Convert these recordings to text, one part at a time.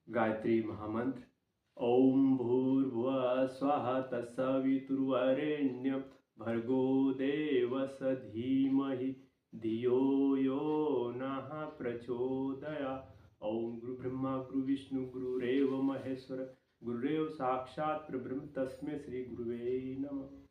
गायत्री महामंत्र। ओम भूर्भुवः स्वः तत्सवितुर्वरेण्यं भर्गो देवस्य धीमहि धियो यो नः प्रचोदयात्। ओम गुरु ब्रह्मा गुरु विष्णु गुरुरेव महेश्वर गुरुरेव साक्षात् परब्रह्म तस्मै श्री गुरुवे नमः।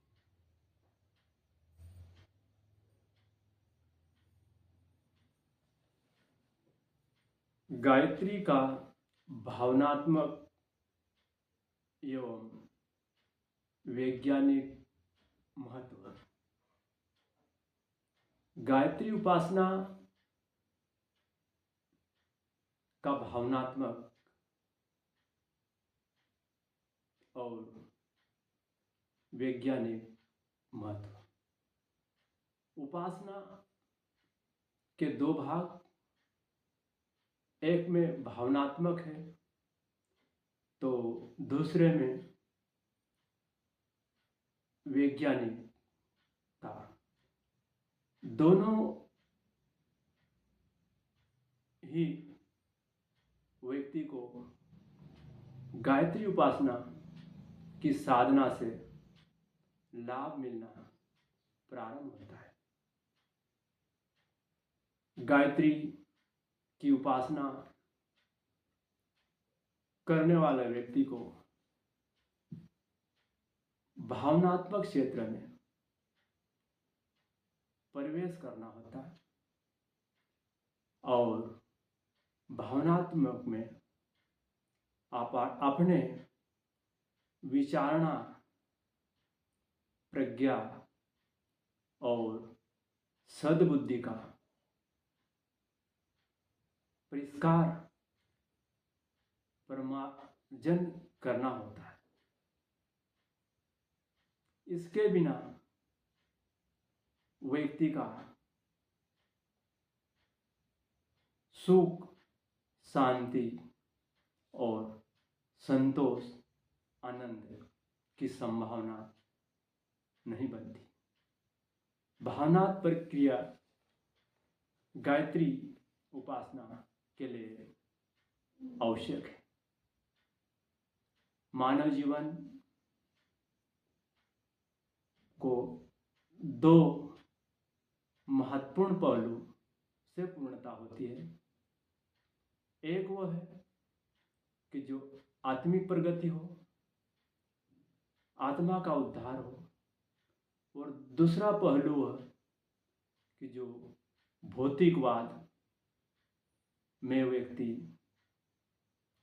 गायत्री का भावनात्मक एवं वैज्ञानिक महत्व। गायत्री उपासना का भावनात्मक और वैज्ञानिक महत्व। उपासना के दो भाग, एक में भावनात्मक है तो दूसरे में वैज्ञानिक का। दोनों ही व्यक्ति को गायत्री उपासना की साधना से लाभ मिलना प्रारंभ होता है। गायत्री की उपासना करने वाले व्यक्ति को भावनात्मक क्षेत्र में प्रवेश करना होता है और भावनात्मक में आप अपने विचारणा, प्रज्ञा और सद्बुद्धि का परिष्कार परमार्जन करना होता है। इसके बिना व्यक्ति का सुख, शांति और संतोष, आनंद की संभावना नहीं बनती। भावनात्मक प्रक्रिया गायत्री उपासना के लिए आवश्यक है। मानव जीवन को दो महत्वपूर्ण पहलू से पूर्णता होती है। एक वो है कि जो आत्मिक प्रगति हो, आत्मा का उद्धार हो, और दूसरा पहलू है कि जो भौतिकवाद में व्यक्ति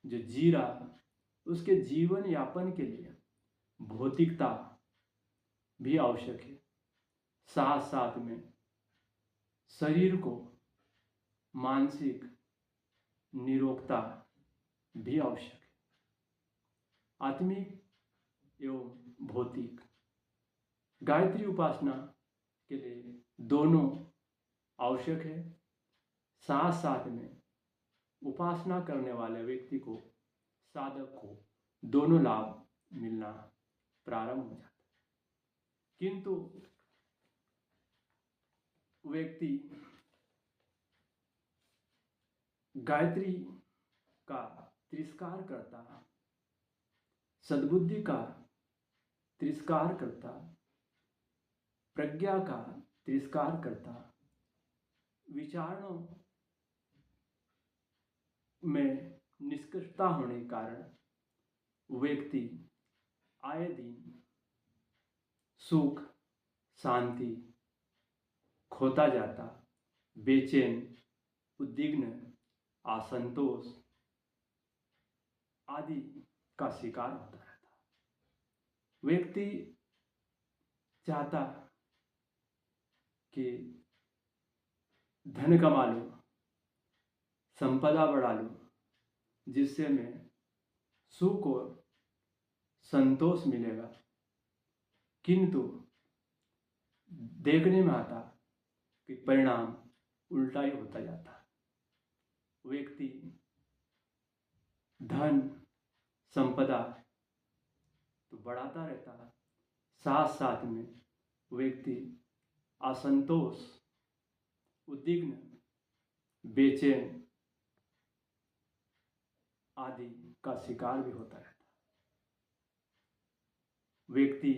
जो जी रहा, उसके जीवन यापन के लिए भौतिकता भी आवश्यक है। साथ साथ में शरीर को मानसिक निरोगता भी आवश्यक है। आत्मिक एवं भौतिक गायत्री उपासना के लिए दोनों आवश्यक है। साथ साथ में उपासना करने वाले व्यक्ति को, साधक को, दोनों लाभ मिलना प्रारंभ हो जाता है। किंतु व्यक्ति गायत्री का तिरस्कार करता, सद्बुद्धि का तिरस्कार करता, प्रज्ञा का तिरस्कार करता, विचारणों में निष्कृष्टता होने के कारण व्यक्ति आए दिन सुख, शांति खोता जाता, बेचैन, उद्विग्न, असंतोष आदि का शिकार होता रहता। व्यक्ति चाहता कि धन कमा लूं, संपदा बढ़ा लूं, जिससे मैं सुख और संतोष मिलेगा। किंतु देखने में आता कि परिणाम उल्टा ही होता जाता। व्यक्ति धन, संपदा तो बढ़ाता रहता, साथ साथ में व्यक्ति असंतोष, उद्विग्न, बेचैन आदि का शिकार भी होता रहता। व्यक्ति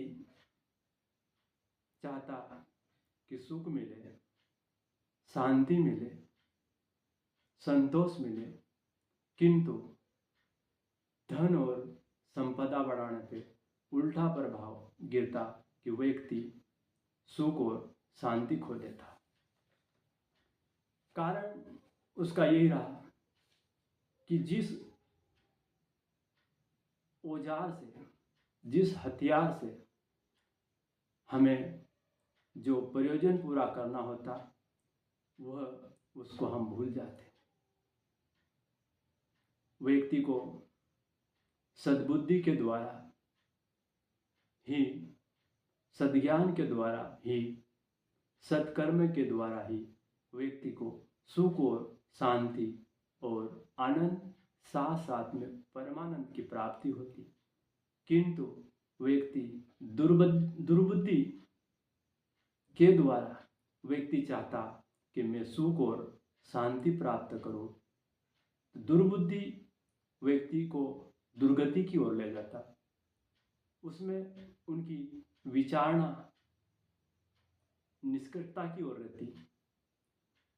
चाहता कि सुख मिले, शांति मिले, संतोष मिले, किंतु धन और संपदा बढ़ाने पे उल्टा प्रभाव गिरता कि व्यक्ति सुख और शांति खो देता। कारण उसका यही रहा कि जिस औजार से, जिस हथियार से हमें जो प्रयोजन पूरा करना होता, वह उसको हम भूल जाते। व्यक्ति को सद्बुद्धि के द्वारा ही, सद्ज्ञान के द्वारा ही, सत्कर्म के द्वारा ही व्यक्ति को सुख और शांति और आनंद, साथ साथ में परमानंद की प्राप्ति होती। किंतु व्यक्ति दुर्बुद्धि के द्वारा व्यक्ति चाहता कि मैं सुख और शांति प्राप्त करूं। दुर्बुद्धि व्यक्ति को दुर्गति की ओर ले जाता। उसमें उनकी विचारणा निष्कृष्टता की ओर रहती,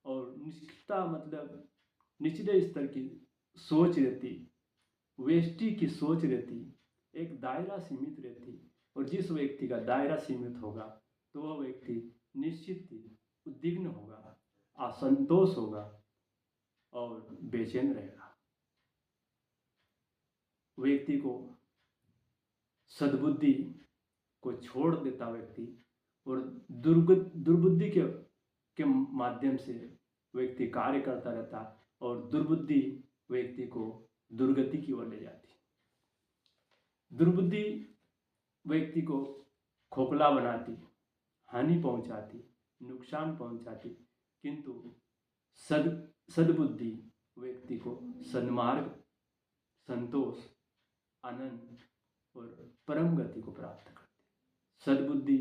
और निष्कृष्टता मतलब निचले स्तर की सोच रहती, वेष्टि की सोच रहती, एक दायरा सीमित रहती। और जिस व्यक्ति का दायरा सीमित होगा तो वह व्यक्ति निश्चित ही उद्विग्न होगा, असंतोष होगा और बेचैन रहेगा। व्यक्ति को सद्बुद्धि को छोड़ देता व्यक्ति, और दुर्बुद्धि के माध्यम से व्यक्ति कार्य करता रहता, और दुर्बुद्धि व्यक्ति को दुर्गति की ओर ले जाती। दुर्बुद्धि व्यक्ति को खोखला बनाती, हानि पहुंचाती, नुकसान पहुंचाती। किंतु सद्बुद्धि व्यक्ति को सन्मार्ग, संतोष, आनंद और परम गति को प्राप्त करती। सद्बुद्धि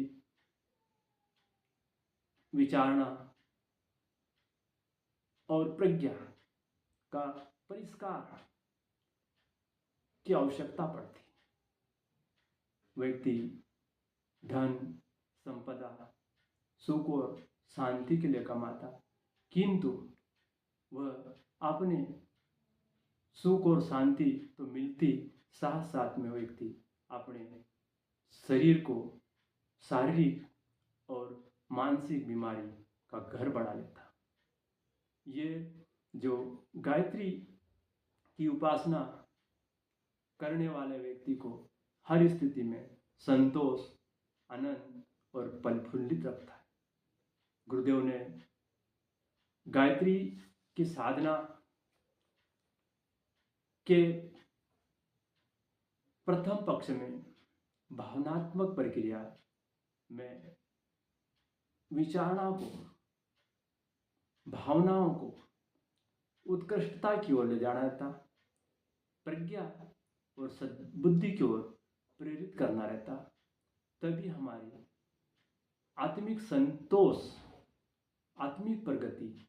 विचारणा और प्रज्ञा का परिष्कार की आवश्यकता पड़ती। व्यक्ति धन, संपदा, सुख और शांति के लिए कमाता, किंतु वह अपने सुख और शांति तो मिलती, साथ साथ में व्यक्ति अपने शरीर को शारीरिक और मानसिक बीमारी का घर बढ़ा लेता। ये जो गायत्री की उपासना करने वाले व्यक्ति को हर स्थिति में संतोष, आनंद और प्रफुल्लित रखता है। गुरुदेव ने गायत्री की साधना के प्रथम पक्ष में भावनात्मक प्रक्रिया में विचारणा को, भावनाओं को उत्कृष्टता की ओर ले जाना रहता, प्रज्ञा और सद्बुद्धि की ओर प्रेरित करना रहता। तभी हमारी आत्मिक संतोष, आत्मिक प्रगति,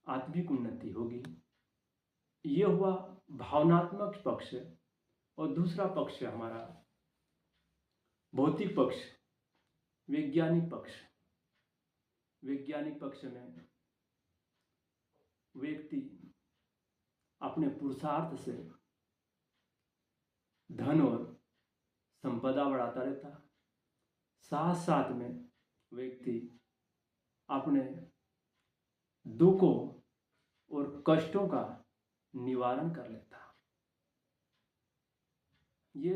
आत्मिक उन्नति होगी। ये हुआ भावनात्मक पक्ष। और दूसरा पक्ष हमारा भौतिक पक्ष, वैज्ञानिक पक्ष। वैज्ञानिक पक्ष में व्यक्ति अपने पुरुषार्थ से धन और संपदा बढ़ाता रहता, साथ साथ में व्यक्ति अपने दुखों और कष्टों का निवारण कर लेता। ये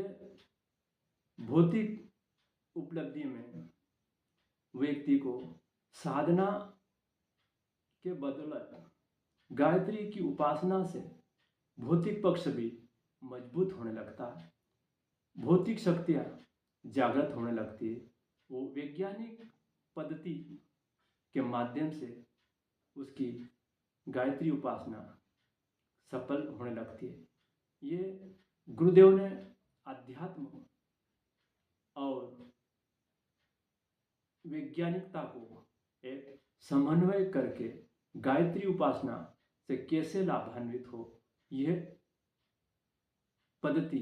भौतिक उपलब्धि में व्यक्ति को साधना के बदौलत गायत्री की उपासना से भौतिक पक्ष भी मजबूत होने लगता है, भौतिक शक्तियाँ जागृत होने लगती है। वो वैज्ञानिक पद्धति के माध्यम से उसकी गायत्री उपासना सफल होने लगती है। ये गुरुदेव ने अध्यात्म और वैज्ञानिकता को एक समन्वय करके गायत्री उपासना से कैसे लाभान्वित हो, यह पद्धति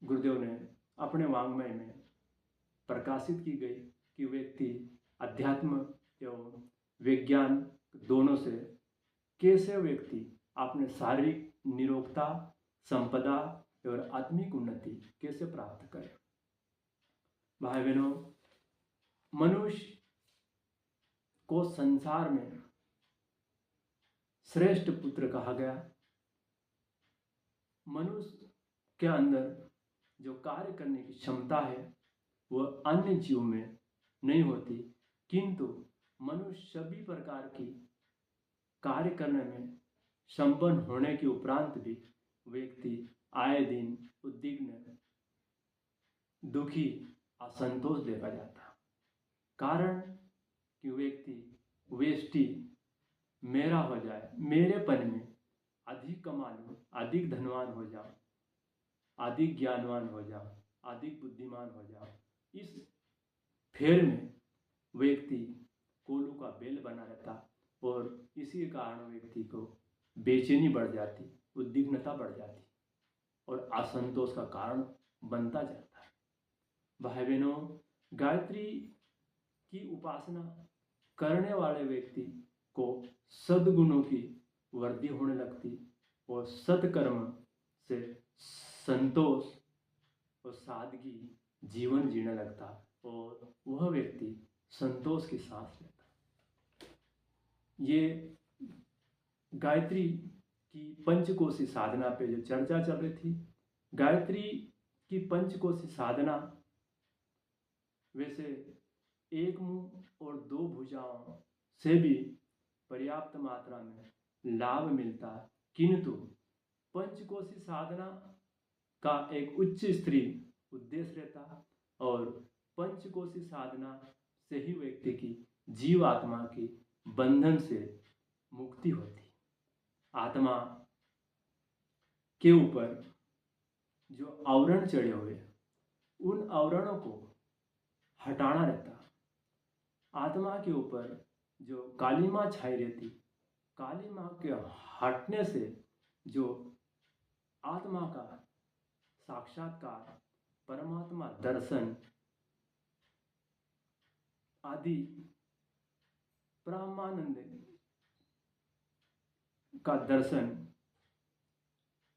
गुरुदेव ने अपने वाङ्मय में प्रकाशित की गई कि व्यक्ति अध्यात्म एवं विज्ञान दोनों से कैसे व्यक्ति अपने शारीरिक निरोगता, संपदा और आत्मिक उन्नति कैसे प्राप्त करे। भाई बहनों, मनुष्य को संसार में श्रेष्ठ पुत्र कहा गया। मनुष्य के अंदर जो कार्य करने की क्षमता है वह अन्य जीव में नहीं होती, किंतु मनुष्य सभी प्रकार की कार्य करने में संपन्न होने के उपरांत भी व्यक्ति आए दिन उद्विग्न, दुखी, असंतोष देखा जाता। कारण कि व्यक्ति वेष्टि मेरा हो जाए, मेरेपन में अधिक कमा लूं, अधिक धनवान हो जाओ, अधिक ज्ञानवान हो जाओ, अधिक बुद्धिमान हो जाओ, इस फेर में व्यक्ति कोलू का बेल बना रहता और इसी कारण व्यक्ति को बेचैनी बढ़ जाती, उद्विग्नता बढ़ जाती और असंतोष का कारण बनता जाता है। भाई बहनों, गायत्री की उपासना करने वाले व्यक्ति को सद्गुणों की वृद्धि होने लगती और सत्कर्म से संतोष और सादगी जीवन जीने लगता और वह व्यक्ति संतोष की सांस लेता। ये गायत्री की पंचकोशी साधना पे जो चर्चा चल रही थी, गायत्री की पंचकोशी साधना वैसे एक मुंह और दो भुजाओं से भी पर्याप्त मात्रा में लाभ मिलता, किंतु पंचकोशी साधना का एक उच्च स्तरीय उद्देश्य रहता और पंचकोशी साधना से ही व्यक्ति की जीव आत्मा की बंधन से मुक्ति होती। आत्मा के ऊपर जो आवरण चढ़े हुए उन आवरणों को हटाना रहता। आत्मा के ऊपर जो कालीमा छाई रहती, कालीमा के हटने से जो आत्मा का साक्षात्कार, परमात्मा दर्शन आदि ब्रह्मानंद का दर्शन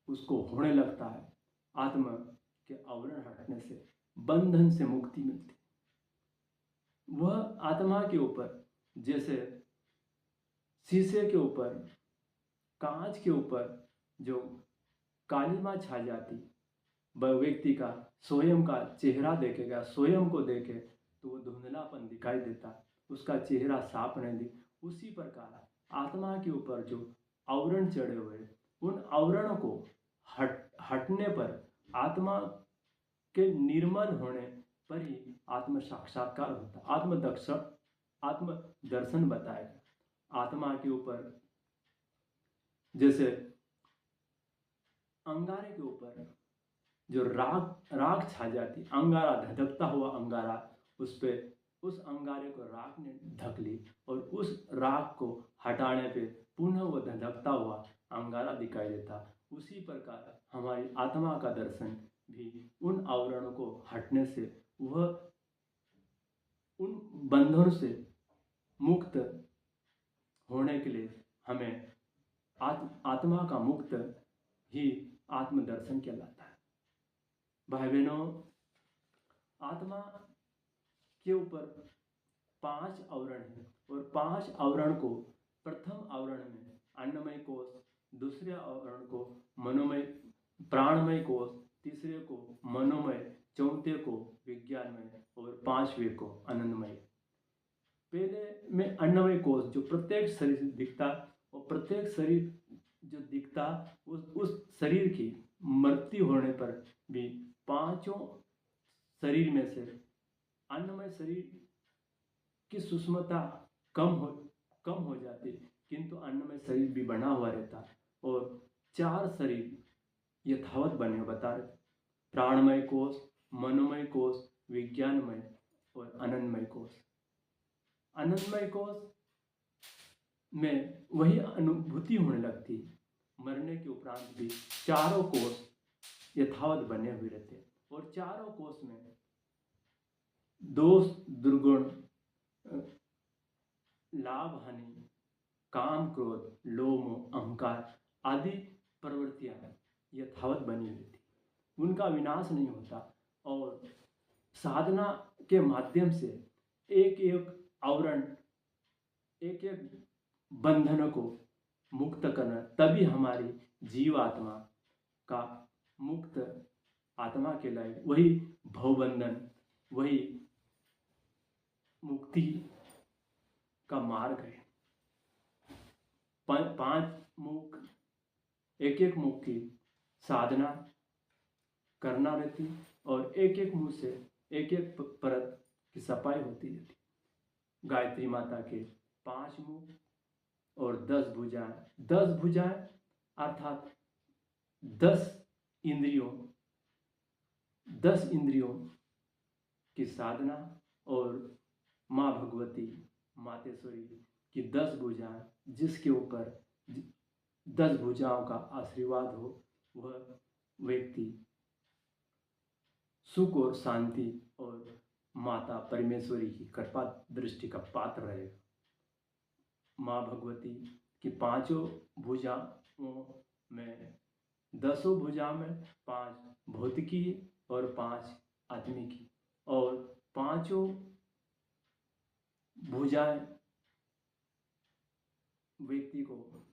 उसको होने लगता है। आत्मा के आवरण हटने से बंधन से मुक्ति मिलती। वह आत्मा के ऊपर जैसे शीशे के ऊपर, कांच के ऊपर जो कालीमा छा जाती, वह व्यक्ति का स्वयं का चेहरा देखेगा, स्वयं को देखे तो वो धुंधलापन दिखाई देता, उसका चेहरा साफ नहीं दिख। उसी प्रकार आत्मा के ऊपर जो आवरण चढ़े हुए उन आवरणों को हटने पर, आत्मा के निर्मल होने पर ही आत्म साक्षात्कार होता, आत्म दर्शन बताएगा। आत्मा के ऊपर जैसे अंगारे के ऊपर जो राख छा जाती, अंगारा, धधकता हुआ अंगारा, उस अंगारे को राख ने ढक ली और उस राख को हटाने पे पुनः वो धधकता हुआ अंगारा दिखाई देता। उसी प्रकार हमारी आत्मा का दर्शन भी उन आवरणों को हटने से वह उन बंधनों से मुक्त होने के लिए हमें आत्मा का मुक्त ही आत्मदर्शन कहलाता है। भाई बहनों, आत्मा के ऊपर 5 आवरण है और 5 आवरण को प्रथम आवरण में अन्नमय कोश, दूसरे आवरण को मनोमय प्राणमय कोश, तीसरे को मनोमय, चौथे को विज्ञानमय और 5वें को आनंदमय। पहले में अन्नमय कोश जो प्रत्येक शरीर से दिखता और प्रत्येक शरीर जो दिखता उस शरीर की मृत्यु होने पर भी 5 शरीर में से अन्नमय शरीर की सूक्ष्मता कम हो जाती, किंतु अन्नमय शरीर भी बना हुआ रहता और 4 शरीर यथावत बने बता रहे, प्राणमय कोश, मनोमय कोश, विज्ञानमय और आनंदमय कोश। आनंदमय कोश में वही अनुभूति होने लगती, मरने के उपरांत भी चारों कोश यथावत बने हुए रहते हैं। और चारों कोष में दोष, दुर्गुण, लाभ, हानि, काम, क्रोध, लोभ, मोह, अहंकार आदि प्रवृत्तियां यथावत बनी हुई थी, उनका विनाश नहीं होता। और साधना के माध्यम से एक एक आवरण, एक एक बंधनों को मुक्त करना, तभी हमारी जीवात्मा का मुक्त आत्मा कहलाए। वही भवबंधन, वही मुक्ति का मार्ग है। पांच मुख, एक एक मुख की साधना करना रहती और एक एक मुंह से एक एक परत की सफाई होती रहती। गायत्री माता के 5 मुख और 10 भुजाएं। 10 भुजाएं अर्थात 10 इंद्रियों, 10 इंद्रियों की साधना, और माँ भगवती, मातेश्वरी की 10 भुजाएं, जिसके ऊपर 10 भुजाओं का आशीर्वाद हो, वह व्यक्ति सुख और शांति और माता परमेश्वरी की कृपा दृष्टि का पात्र रहेगा। माँ भगवती की 5 भुजाओं में, 10 भुजा में 5 भौतिकी और 5 आत्मिकी, और 5 भुजाएं व्यक्ति को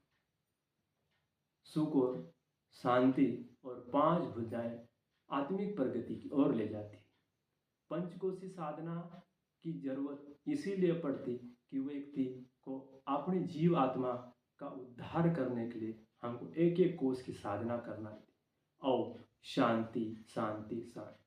सुख और शांति, और 5 भुजाएं आत्मिक प्रगति की ओर ले जाती है। पंचकोशी साधना की जरूरत इसीलिए पड़ती कि व्यक्ति को अपनी जीव आत्मा का उद्धार करने के लिए हमको एक एक कोश की साधना करना है। और शांति शांति शांति।